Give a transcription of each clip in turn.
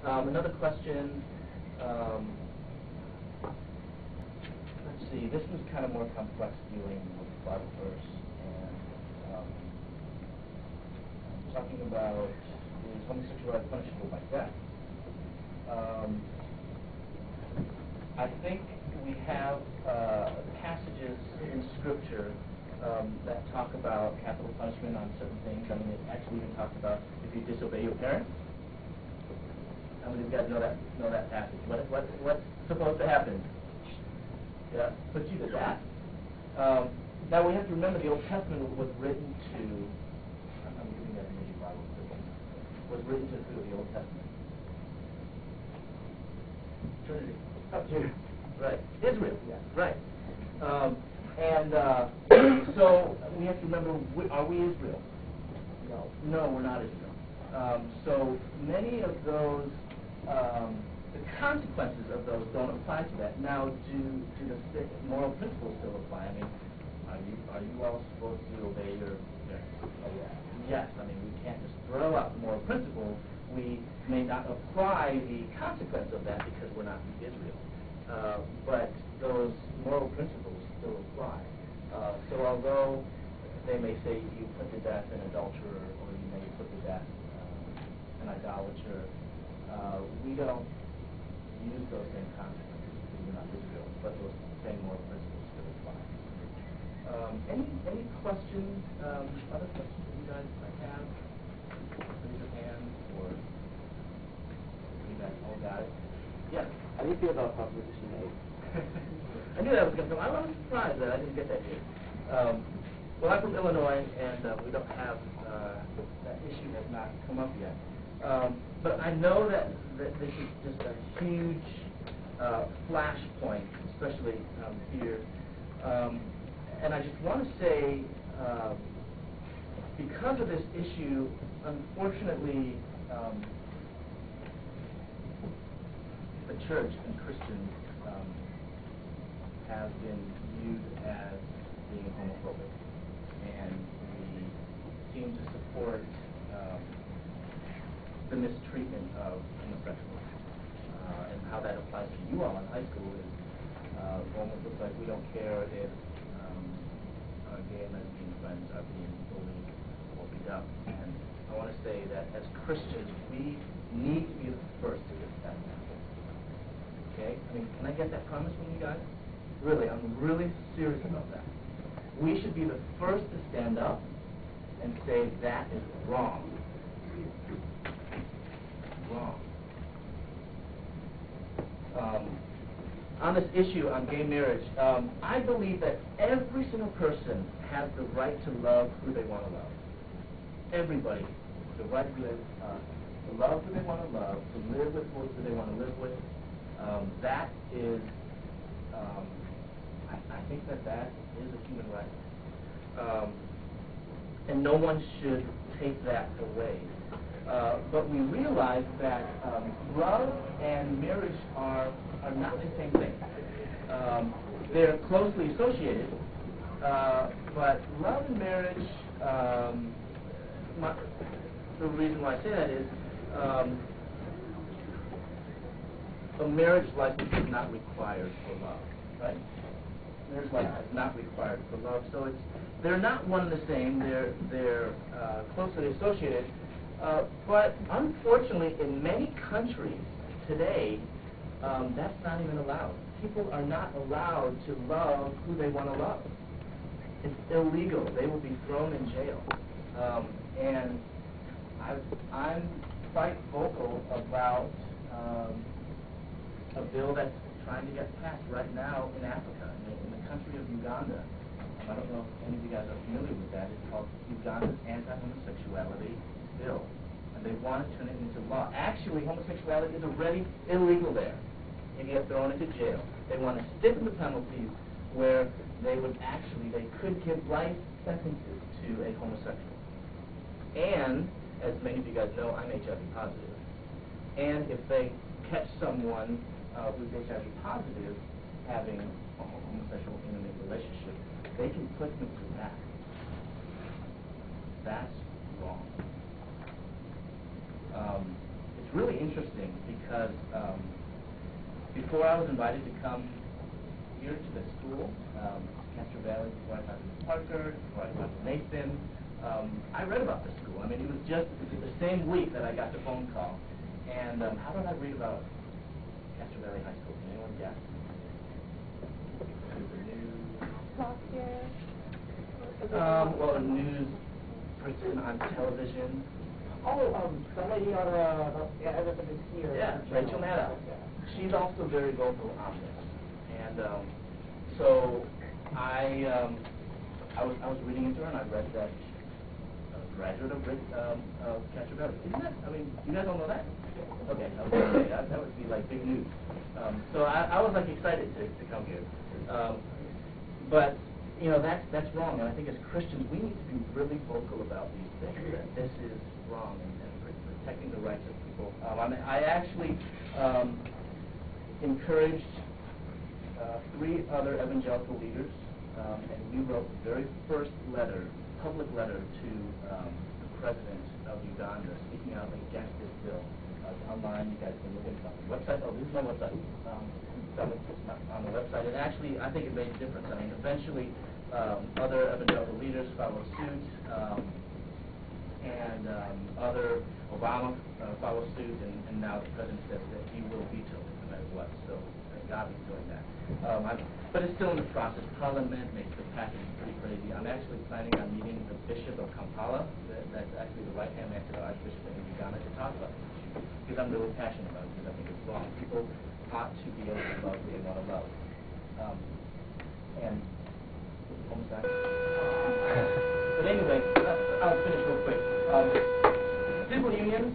Another question. Let's see. This was kind of more complex, dealing with the Bible verse, and talking about is homosexuality punishable by death. I think we have passages in Scripture that talk about capital punishment on certain things. I mean, it actually even talks about if you disobey your parents. How many of you guys know that passage? What's supposed to happen? Yeah, put you to death. Now we have to remember the Old Testament was written to. I'm giving that Moody Bible. Was written to through the Old Testament. Trinity. Oh, Trinity. Right. Israel. Yeah. Right. So we have to remember: are we Israel? No. No, we're not Israel. So many of those. The consequences of those don't apply to that. Now, do the moral principles still apply? I mean, are you all supposed to obey your parents? Oh, yeah. Yes. I mean, we can't just throw out the moral principles. We may not apply the consequence of that because we're not Israel. But those moral principles still apply. So although they may say you put to death an adulterer, or you may put to death an idolater, we don't use those same consequences because we're not Israel, but those same moral principles still apply. Any questions, other questions that you guys might have? Raise your hand, or you guys all got it? Yeah. How do you feel about Proposition 8? I knew that was going to come. I was surprised that I didn't get that here. Well, I'm from Illinois, and we don't have, that issue has not come up yet. But I know that this is just a huge flashpoint, especially here. And I just want to say, because of this issue, unfortunately, the church and Christians have been viewed as being homophobic. And we seem to support the mistreatment of homosexuals, and how that applies to you all in high school is almost looks like we don't care if our gay and lesbian friends are being bullied or beat up. And I want to say that as Christians, we need to be the first to defend that. Okay? I mean, can I get that promise from you guys? Really, I'm really serious about that. We should be the first to stand up and say that is wrong. Wrong. On this issue on gay marriage, I believe that every single person has the right to love who they want to love. Everybody has the right to love who they want to love, to live with who they want to live with. That is, I think that is a human right. And no one should take that away. But we realize that love and marriage are not the same thing. They're closely associated, but love and marriage, the reason why I say that is a marriage license is not required for love, right? Marriage license is not required for love, so they're not one and the same. They're closely associated. But unfortunately, in many countries today, that's not even allowed. People are not allowed to love who they want to love. It's illegal. They will be thrown in jail. And I'm quite vocal about a bill that's trying to get passed right now in Africa, in the country of Uganda. I don't know if any of you guys are familiar with that. It's called Uganda's Anti-Homosexuality Bill, and they want to turn it into law. Actually, homosexuality is already illegal there. You get thrown into jail. They want to stiffen the penalties where they could give life sentences to a homosexual. And, as many of you guys know, I'm HIV positive. And if they catch someone who's HIV positive having a homosexual intimate relationship, they can put them through that. That's wrong. It's really interesting because before I was invited to come here to the school, Castro Valley, before I talked to Parker, before I talked to Nathan, I read about the school. I mean, it was just the same week that I got the phone call. And how did I read about Castro Valley High School? Can anyone guess? The news. Last year. Well, a news person on television. Oh, the lady on everything here. Yeah, Rachel Maddow. Yeah. She's also very vocal on this. And so I was reading into her, and I read that graduate of Castro Valley. Isn't that? I mean, you guys all know that? Okay, that would be like big news. So I was like excited to come here. But you know, that's wrong, and I think as Christians we need to be really vocal about these things, that this is wrong, and protecting the rights of people. I actually encouraged 3 other evangelical leaders, and we wrote the very first public letter to the president of Uganda, speaking out against this bill. Online, you guys can look at it on the website. Oh, this is my website. On the website, and actually, I think it made a difference. I mean, eventually, other evangelical leaders followed suit, and other Obama followed suit, and now the president says that he will veto it no matter what. So thank God he's doing that. But it's still in the process. Parliament makes the package pretty crazy. I'm actually planning on meeting the Bishop of Kampala. That's actually the right-hand man to the Archbishop in Uganda to talk about this issue, because I'm really passionate about it, because I think it's wrong. People ought to be able to love who they want to love. And almost back. But anyway, I'll finish real quick. Civil unions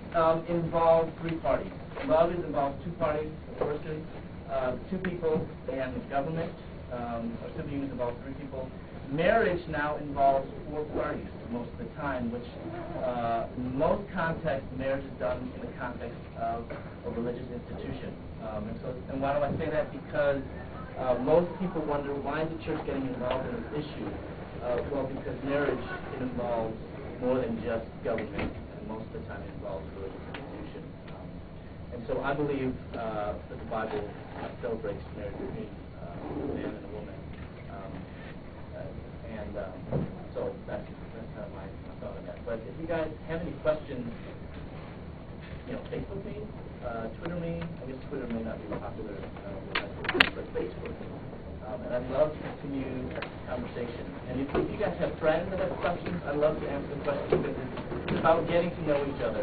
involve 3 parties. Love involves 2 parties, a person, 2 people, and the government. Or civil unions involve 3 people. Marriage now involves 4 parties most of the time, which in most contexts, marriage is done in the context of a religious institution. And why do I say that? Because most people wonder, why is the church getting involved in this issue? Well, because marriage, it involves more than just government, and most of the time it involves a religious institution. And so I believe that the Bible celebrates marriage between a man and a woman. So that's kind of my thought on that. But if you guys have any questions, Facebook me, Twitter me. I guess Twitter may not be popular, but Facebook me. And I'd love to continue conversation. And if you guys have friends that have questions, I'd love to answer the questions, because it's about getting to know each other.